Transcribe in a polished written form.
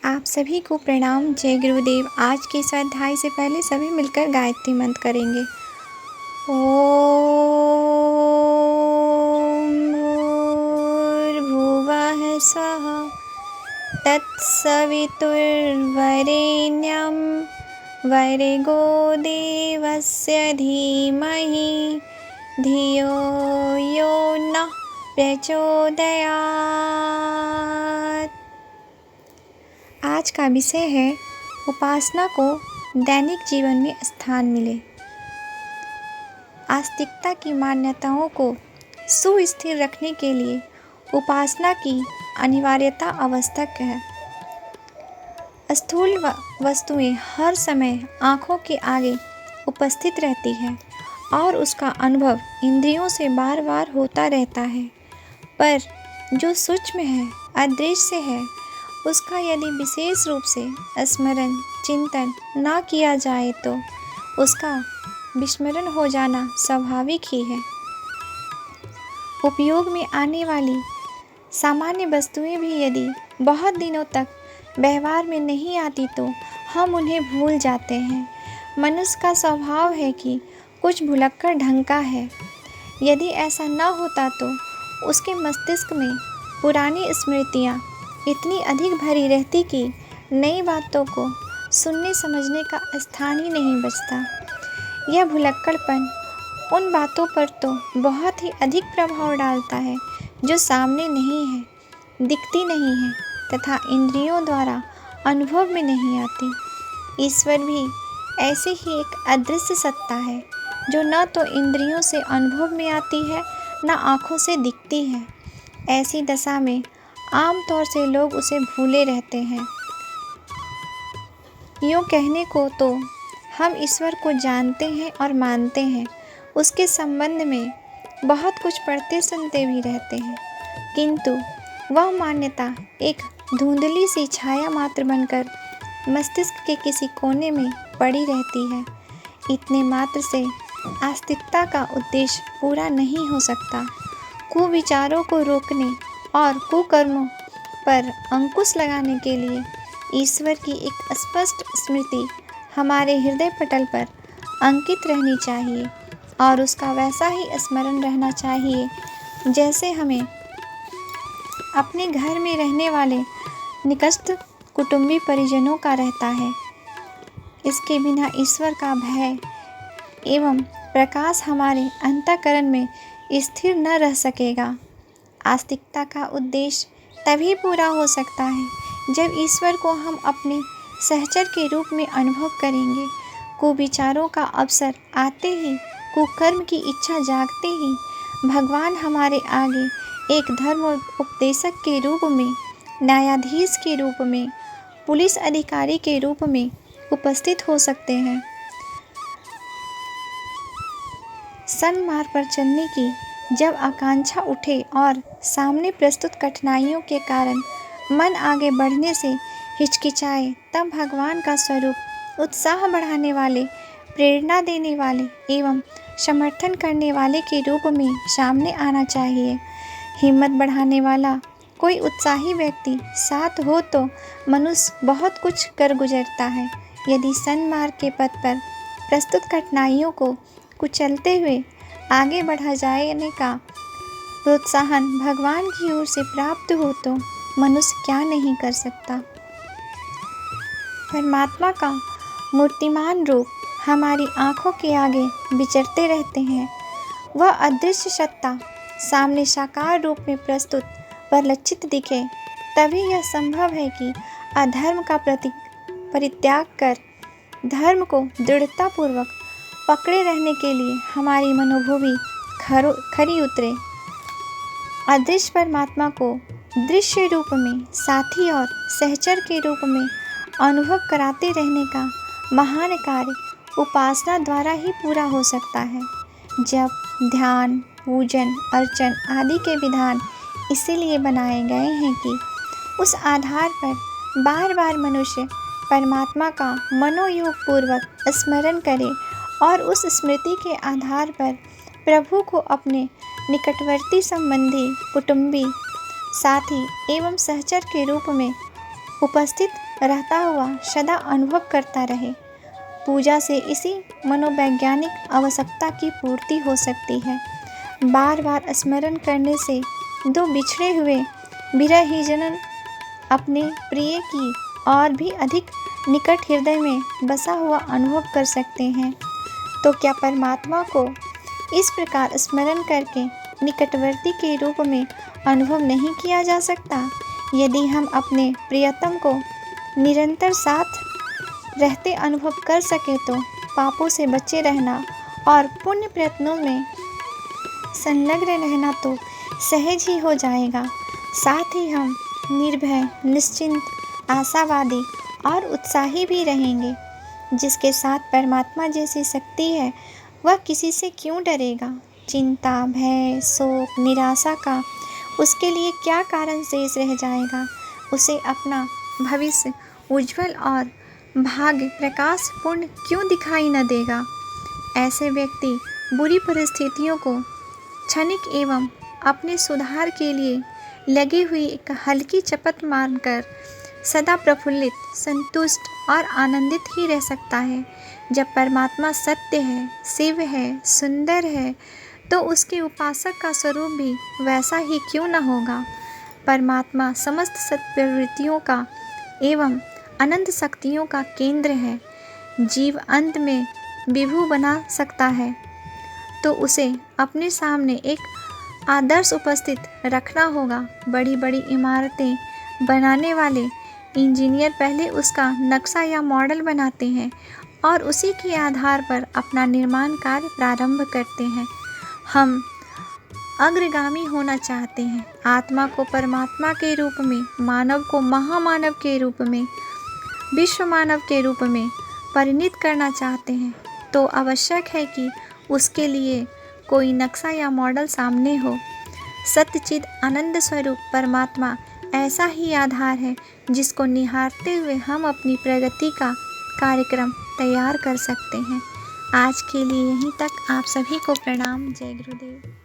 आप सभी को प्रणाम। जय गुरुदेव। आज के इस अध्याय से पहले सभी मिलकर गायत्री मंत्र करेंगे। ओम भूर्भुवः स्वः तत्सवितुर्वरेण्यं भर्गो देवस्य धीमहि धियो यो नः प्रचोदयात्। आज का विषय है उपासना को दैनिक जीवन में स्थान मिले। आस्तिकता की मान्यताओं को सुस्थिर रखने के लिए उपासना की अनिवार्यता आवश्यक है। स्थूल वस्तुएं हर समय आँखों के आगे उपस्थित रहती हैं और उसका अनुभव इंद्रियों से बार बार होता रहता है, पर जो सूक्ष्म है, अदृश्य है, उसका यदि विशेष रूप से स्मरण चिंतन न किया जाए तो उसका विस्मरण हो जाना स्वाभाविक ही है। उपयोग में आने वाली सामान्य वस्तुएं भी यदि बहुत दिनों तक व्यवहार में नहीं आती तो हम उन्हें भूल जाते हैं। मनुष्य का स्वभाव है कि कुछ भुलक्कड़ ढंग का है। यदि ऐसा न होता तो उसके मस्तिष्क में पुरानी स्मृतियाँ इतनी अधिक भरी रहती कि नई बातों को सुनने समझने का स्थान ही नहीं बचता। यह भुलक्कड़पन उन बातों पर तो बहुत ही अधिक प्रभाव डालता है जो सामने नहीं है, दिखती नहीं है तथा इंद्रियों द्वारा अनुभव में नहीं आती। ईश्वर भी ऐसे ही एक अदृश्य सत्ता है जो न तो इंद्रियों से अनुभव में आती है न आँखों से दिखती है। ऐसी दशा में आम तौर से लोग उसे भूले रहते हैं। यूँ कहने को तो हम ईश्वर को जानते हैं और मानते हैं, उसके संबंध में बहुत कुछ पढ़ते सुनते भी रहते हैं, किंतु वह मान्यता एक धुंधली सी छाया मात्र बनकर मस्तिष्क के किसी कोने में पड़ी रहती है। इतने मात्र से आस्तिकता का उद्देश्य पूरा नहीं हो सकता। कुविचारों को रोकने और कुकर्मों पर अंकुश लगाने के लिए ईश्वर की एक स्पष्ट स्मृति हमारे हृदय पटल पर अंकित रहनी चाहिए और उसका वैसा ही स्मरण रहना चाहिए जैसे हमें अपने घर में रहने वाले निकटस्थ कुटुंबी परिजनों का रहता है। इसके बिना ईश्वर का भय एवं प्रकाश हमारे अंतःकरण में स्थिर न रह सकेगा। आस्तिकता का उद्देश्य तभी पूरा हो सकता है जब ईश्वर को हम अपने सहचर के रूप में अनुभव करेंगे। कुविचारों का अवसर आते ही, कुकर्म की इच्छा जागते ही भगवान हमारे आगे एक धर्म उपदेशक के रूप में, न्यायाधीश के रूप में, पुलिस अधिकारी के रूप में उपस्थित हो सकते हैं। सन्मार्ग पर चलने की जब आकांक्षा उठे और सामने प्रस्तुत कठिनाइयों के कारण मन आगे बढ़ने से हिचकिचाए, तब भगवान का स्वरूप उत्साह बढ़ाने वाले, प्रेरणा देने वाले एवं समर्थन करने वाले के रूप में सामने आना चाहिए। हिम्मत बढ़ाने वाला कोई उत्साही व्यक्ति साथ हो तो मनुष्य बहुत कुछ कर गुजरता है। यदि सन्मार्ग के पथ पर प्रस्तुत कठिनाइयों को कुचलते हुए आगे बढ़ा जाने का प्रोत्साहन भगवान की ओर से प्राप्त हो तो मनुष्य क्या नहीं कर सकता। परमात्मा का मूर्तिमान रूप हमारी आँखों के आगे विचरते रहते हैं। वह अदृश्य सत्ता सामने साकार रूप में प्रस्तुत परिलक्षित दिखे, तभी यह संभव है कि अधर्म का परित्याग कर धर्म को दृढ़तापूर्वक पकड़े रहने के लिए हमारी मनोभूमि खरी उतरे। अदृश्य परमात्मा को दृश्य रूप में साथी और सहचर के रूप में अनुभव कराते रहने का महान कार्य उपासना द्वारा ही पूरा हो सकता है। जब ध्यान, पूजन, अर्चन आदि के विधान इसीलिए बनाए गए हैं कि उस आधार पर बार बार मनुष्य परमात्मा का मनोयोग पूर्वक स्मरण करे और उस स्मृति के आधार पर प्रभु को अपने निकटवर्ती संबंधी, कुटुंबी, साथी एवं सहचर के रूप में उपस्थित रहता हुआ सदा अनुभव करता रहे। पूजा से इसी मनोवैज्ञानिक आवश्यकता की पूर्ति हो सकती है। बार बार स्मरण करने से दो बिछड़े हुए विरहीजन अपने प्रिय की और भी अधिक निकट हृदय में बसा हुआ अनुभव कर सकते हैं। तो क्या परमात्मा को इस प्रकार स्मरण करके निकटवर्ती के रूप में अनुभव नहीं किया जा सकता? यदि हम अपने प्रियतम को निरंतर साथ रहते अनुभव कर सके तो पापों से बचे रहना और पुण्य प्रयत्नों में संलग्न रहना तो सहज ही हो जाएगा। साथ ही हम निर्भय, निश्चिंत, आशावादी और उत्साही भी रहेंगे। जिसके साथ परमात्मा जैसी शक्ति है वह किसी से क्यों डरेगा? चिंता, भय, शोक, निराशा का उसके लिए क्या कारण शेष रह जाएगा? उसे अपना भविष्य उज्जवल और भाग्य प्रकाशपूर्ण क्यों दिखाई न देगा? ऐसे व्यक्ति बुरी परिस्थितियों को क्षणिक एवं अपने सुधार के लिए लगी हुई एक हल्की चपत मानकर सदा प्रफुल्लित, संतुष्ट और आनंदित ही रह सकता है। जब परमात्मा सत्य है, शिव है, सुंदर है, तो उसके उपासक का स्वरूप भी वैसा ही क्यों न होगा? परमात्मा समस्त सत्प्रवृत्तियों का एवं अनंत शक्तियों का केंद्र है। जीव अंत में विभु बना सकता है तो उसे अपने सामने एक आदर्श उपस्थित रखना होगा। बड़ी बड़ी इमारतें बनाने वाले इंजीनियर पहले उसका नक्शा या मॉडल बनाते हैं और उसी के आधार पर अपना निर्माण कार्य प्रारंभ करते हैं। हम अग्रगामी होना चाहते हैं, आत्मा को परमात्मा के रूप में, मानव को महामानव के रूप में, विश्व मानव के रूप में परिणित करना चाहते हैं, तो आवश्यक है कि उसके लिए कोई नक्शा या मॉडल सामने हो। सत्यचिद आनंद स्वरूप परमात्मा ऐसा ही आधार है जिसको निहारते हुए हम अपनी प्रगति का कार्यक्रम तैयार कर सकते हैं। आज के लिए यहीं तक। आप सभी को प्रणाम। जय गुरुदेव।